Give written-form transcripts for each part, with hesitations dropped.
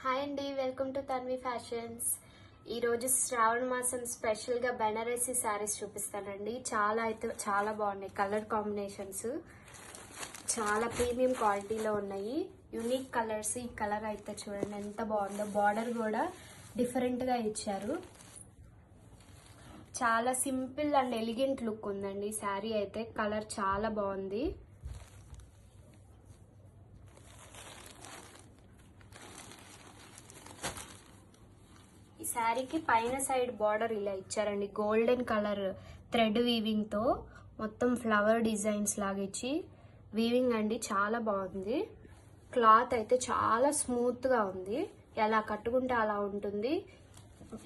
Hi అండి, welcome to Tanvi fashions. ఈరోజు శ్రావణ మాసం స్పెషల్గా బెనారసీ శారీస్ చూపిస్తానండి. చాలా బాగున్నాయి. కలర్ కాంబినేషన్స్ చాలా ప్రీమియం క్వాలిటీలో ఉన్నాయి. Unique colours. ఈ కలర్ అయితే చూడండి ఎంత బాగుందో. బార్డర్ కూడా డిఫరెంట్గా ఇచ్చారు. చాలా సింపుల్ అండ్ ఎలిగెంట్ లుక్ ఉందండి శారీ అయితే. కలర్ చాలా బాగుంది. ఈ శారీకి పైన సైడ్ బార్డర్ ఇలా ఇచ్చారండి. గోల్డెన్ కలర్ థ్రెడ్ వీవింగ్ తో మొత్తం ఫ్లవర్ డిజైన్స్ లాగా ఇచ్చి వీవింగ్ అండి. చాలా బాగుంది. క్లాత్ అయితే చాలా స్మూత్ గా ఉంది. ఎలా కట్టుకుంటే అలా ఉంటుంది.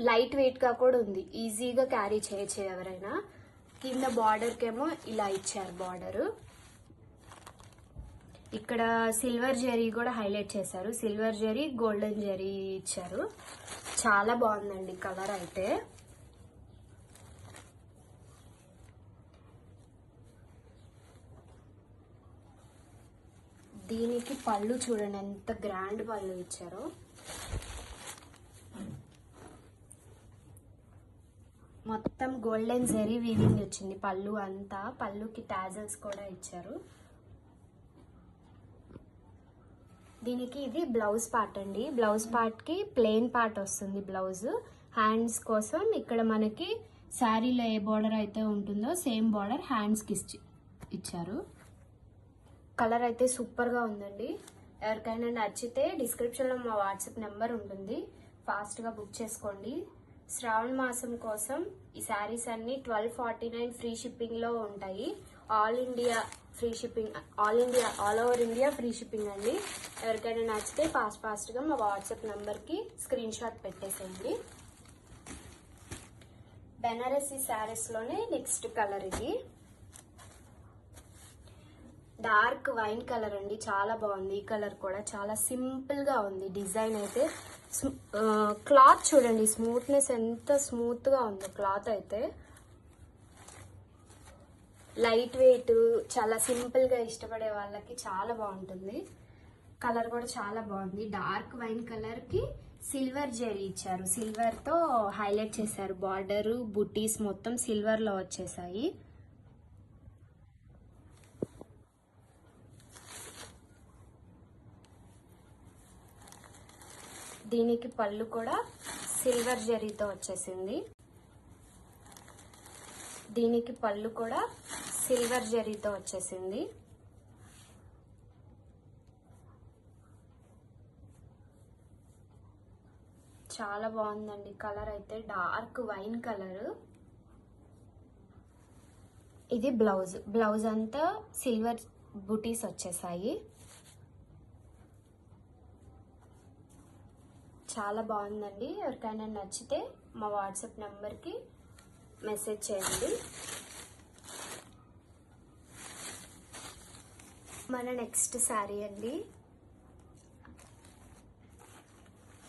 లైట్ వెయిట్ గా కూడా ఉంది. ఈజీగా క్యారీ చేయొచ్చు ఎవరైనా. కింద బార్డర్ కేమో ఇలా ఇచ్చారు. బార్డర్ ఇక్కడ సిల్వర్ జరీ కూడా హైలైట్ చేశారు. సిల్వర్ జరీ, గోల్డెన్ జరీ ఇచ్చారు. చాలా బాగుందండి కలర్ అయితే. దీనికి పళ్ళు చూడండి ఎంత గ్రాండ్ పళ్ళు ఇచ్చారో. మొత్తం గోల్డెన్ జరీ వీవింగ్ వచ్చింది పళ్ళు అంతా. పళ్ళుకి టాజల్స్ కూడా ఇచ్చారు. దీనికి ఇది బ్లౌజ్ పార్ట్ అండి. బ్లౌజ్ పార్ట్ కి ప్లెయిన్ పార్ట్ వస్తుంది బ్లౌజ్. హ్యాండ్స్ కోసం ఇక్కడ మనకి శారీలో ఏ బార్డర్ అయితే ఉంటుందో సేమ్ బార్డర్ హ్యాండ్స్ కి ఇచ్చారు. కలర్ అయితే సూపర్ గా ఉందండి. ఎవరికైనా నచ్చితే డిస్క్రిప్షన్ లో మా వాట్సాప్ నెంబర్ ఉంటుంది. ఫాస్ట్ గా బుక్ చేసుకోండి. శ్రావణ మాసం కోసం ఈ శారీస్ అన్ని 1249 ఫ్రీ షిప్పింగ్ లో ఉంటాయి. All India free shipping, all over India free shipping అండి. ఎవరికైనా నచ్చితే ఫాస్ట్ గా మా వాట్సాప్ నంబర్ కి స్క్రీన్ షాట్ పెట్టేసేయండి. బెనారసీ శారీస్ లోనే నెక్స్ట్ కలర్ ఇది. డార్క్ వైన్ కలర్ అండి. చాలా బాగుంది. ఈ కలర్ కూడా చాలా సింపుల్ గా ఉంది. డిజైన్ అయితే క్లాత్ చూడండి స్మూత్నెస్ ఎంత స్మూత్ గా ఉందో. క్లాత్ అయితే లైట్ వెయిట్, చాలా సింపుల్ గా ఇష్టపడే వాళ్ళకి చాలా బాగుంటుంది. కలర్ కూడా చాలా బాగుంది. డార్క్ వైన్ కలర్ కి సిల్వర్ జరీ ఇచ్చారు. సిల్వర్ తో హైలైట్ చేశారు. బార్డర్, బుటీస్ మొత్తం సిల్వర్ లో వచ్చేసాయి. దీనికి పళ్ళు కూడా సిల్వర్ జరీతో వచ్చేసింది. దీనికి పళ్ళు కూడా సిల్వర్ జరీతో వచ్చేసింది. చాలా బాగుందండి కలర్ అయితే. Dark wine colour. ఇది బ్లౌజ్. బ్లౌజ్ అంతా సిల్వర్ బుటీస్ వచ్చేసాయి. చాలా బాగుందండి. ఎవరికైనా నచ్చితే మా వాట్సాప్ నెంబర్కి మెసేజ్ చేయండి. మన నెక్స్ట్ శారీ అండి.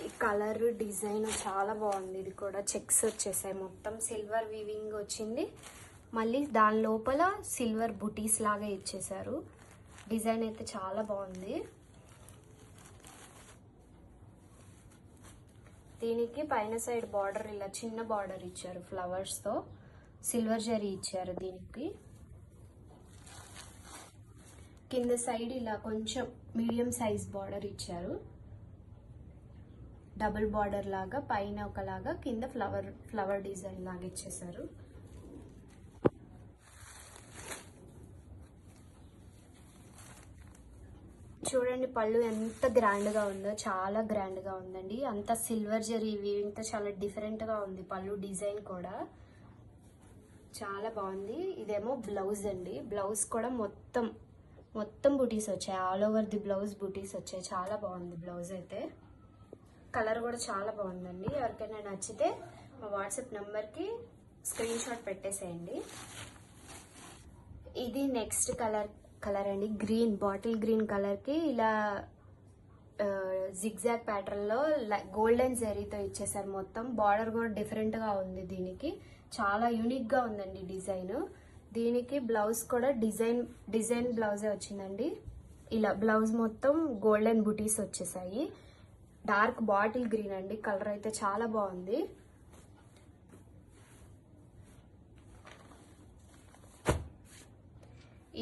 ఈ కలర్ డిజైన్ చాలా బాగుంది. ఇది కూడా చెక్స్ వచ్చేసాయి. మొత్తం సిల్వర్ వీవింగ్ వచ్చింది. మళ్ళీ దాని లోపల సిల్వర్ బుటీస్ లాగా ఇచ్చేసారు. డిజైన్ అయితే చాలా బాగుంది. దీనికి పైన సైడ్ బార్డర్ ఇలా చిన్న బార్డర్ ఇచ్చారు. ఫ్లవర్స్ తో సిల్వర్ జరీ ఇచ్చారు. దీనికి కింద సైడ్ ఇలా కొంచెం మీడియం సైజ్ బార్డర్ ఇచ్చారు. డబుల్ బార్డర్ లాగా పైన ఒకలాగా, కింద ఫ్లవర్ డిజైన్ లాగా ఇచ్చేసారు. చూడండి పళ్ళు ఎంత గ్రాండ్ గా ఉందో. చాలా గ్రాండ్ గా ఉందండి. అంత సిల్వర్ జరీ వీవింగ్ తో చాలా డిఫరెంట్ గా ఉంది. పళ్ళు డిజైన్ కూడా చాలా బాగుంది. ఇదేమో బ్లౌజ్ అండి. బ్లౌజ్ కూడా మొత్తం బుటీస్ వచ్చాయి. ఆల్ ఓవర్ ది బ్లౌజ్ బుటీస్ వచ్చాయి. చాలా బాగుంది బ్లౌజ్ అయితే. కలర్ కూడా చాలా బాగుందండి. ఎవరికైనా నచ్చితే మా వాట్సాప్ నంబర్కి స్క్రీన్ షాట్ పెట్టేసేయండి. ఇది నెక్స్ట్ కలర్ అండి. గ్రీన్, బాటిల్ గ్రీన్ కలర్ కి ఇలా జిగ్జాగ్ ప్యాటర్న్ లో గోల్డెన్ జరీతో ఇచ్చేసారు. మొత్తం బార్డర్ కూడా డిఫరెంట్ గా ఉంది. దీనికి చాలా యూనిక్ గా ఉందండి డిజైన్. దీనికి బ్లౌజ్ కూడా డిజైన్ బ్లౌజే వచ్చిందండి. ఇలా బ్లౌజ్ మొత్తం గోల్డెన్ బుటీస్ వచ్చేసాయి. డార్క్ బాటిల్ గ్రీన్ అండి, కలర్ అయితే చాలా బాగుంది.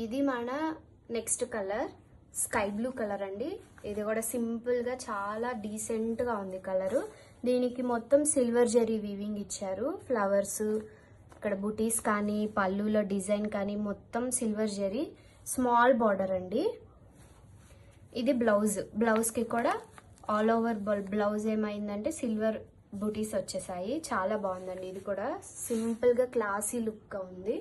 ఇది మన next colour sky blue colour అండి. ఇది కూడా సింపుల్ గా చాలా డీసెంట్ గా ఉంది కలరు. దీనికి మొత్తం సిల్వర్ జరీ వీవింగ్ ఇచ్చారు. ఫ్లవర్స్, ఇక్కడ బుటీస్ కానీ పళ్ళులో డిజైన్ కానీ మొత్తం సిల్వర్ జరీ. స్మాల్ బార్డర్ అండి. ఇది బ్లౌజ్ కి కూడా ఆల్ ఓవర్ బ్లౌజ్ ఏమైందంటే సిల్వర్ బుటీస్ వచ్చేసాయి. చాలా బాగుందండి. ఇది కూడా సింపుల్ గా క్లాసీ లుక్ గా ఉంది.